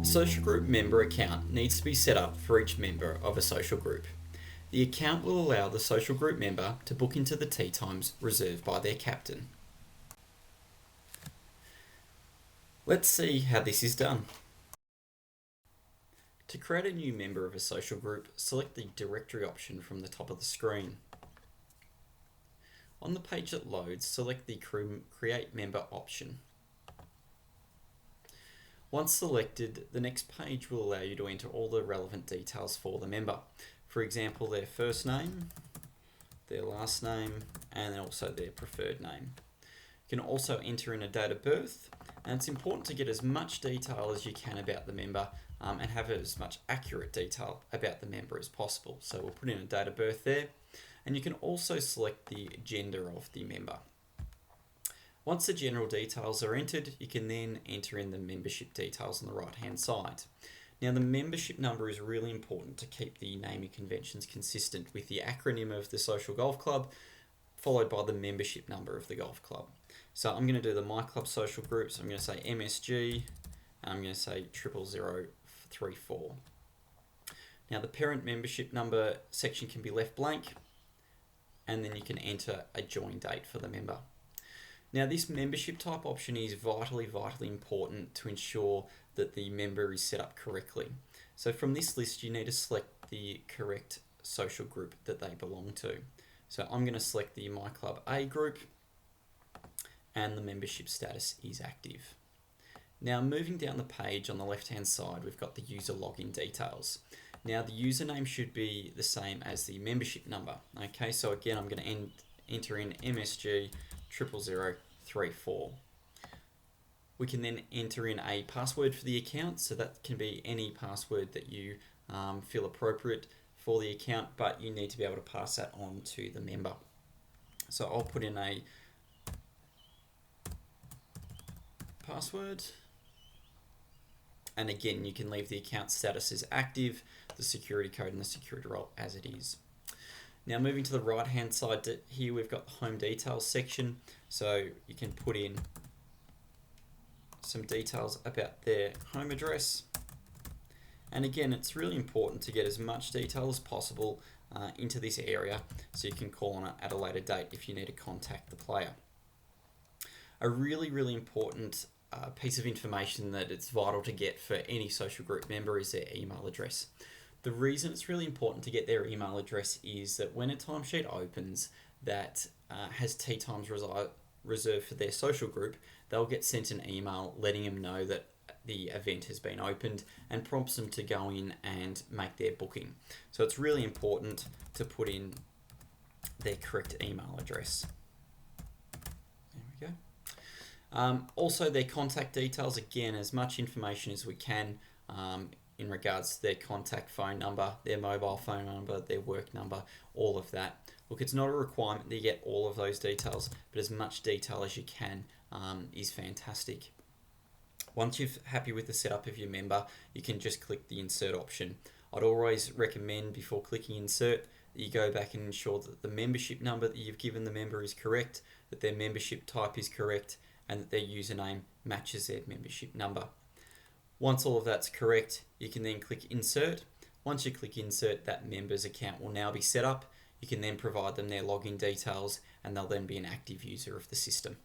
Social group member account needs to be set up for each member of a social group. The account will allow the social group member to book into the tea times reserved by their captain. Let's see how this is done. To create a new member of a social group, select the directory option from the top of the screen. On the page that loads, select the Create Member option. Once selected, the next page will allow you to enter all the relevant details for the member. For example, their first name, their last name, and then also their preferred name. You can also enter in a date of birth, and it's important to get as much detail as you can about the member and have as much accurate detail about the member as possible. So we'll put in a date of birth there, and you can also select the gender of the member. Once the general details are entered, you can then enter in the membership details on the right hand side. Now the membership number is really important to keep the naming conventions consistent with the acronym of the social golf club followed by the membership number of the golf club. So I'm going to do the MiClub social group, so I'm going to say MSG and I'm going to say 00034. Now the parent membership number section can be left blank and then you can enter a join date for the member. Now this membership type option is vitally important to ensure that the member is set up correctly. So from this list you need to select the correct social group that they belong to. So I'm going to select the MiClub A group and the membership status is active. Now moving down the page on the left hand side we've got the user login details. Now the username should be the same as the membership number. Okay, so again I'm going to enter in MSG 00034. We can then enter in a password for the account, so that can be any password that you feel appropriate for the account, but you need to be able to pass that on to the member. So I'll put in a password, and again you can leave the account status as active, the security code and the security role as it is. Now moving to the right hand side, here we've got the home details section, so you can put in some details about their home address, and again it's really important to get as much detail as possible into this area so you can call on it at a later date if you need to contact the player. A really important piece of information that it's vital to get for any social group member is their email address. The reason it's really important to get their email address is that when a timesheet opens that has tea times reserved for their social group, they'll get sent an email letting them know that the event has been opened and prompts them to go in and make their booking. So it's really important to put in their correct email address. There we go. Also their contact details, again as much information as we can in regards to their contact phone number, their mobile phone number, their work number, all of that. Look, it's not a requirement that you get all of those details, but as much detail as you can is fantastic. Once you're happy with the setup of your member, you can just click the insert option. I'd always recommend before clicking insert that you go back and ensure that the membership number that you've given the member is correct, that their membership type is correct, and that their username matches their membership number. Once all of that's correct, you can then click insert. Once you click insert, that member's account will now be set up. You can then provide them their login details and they'll then be an active user of the system.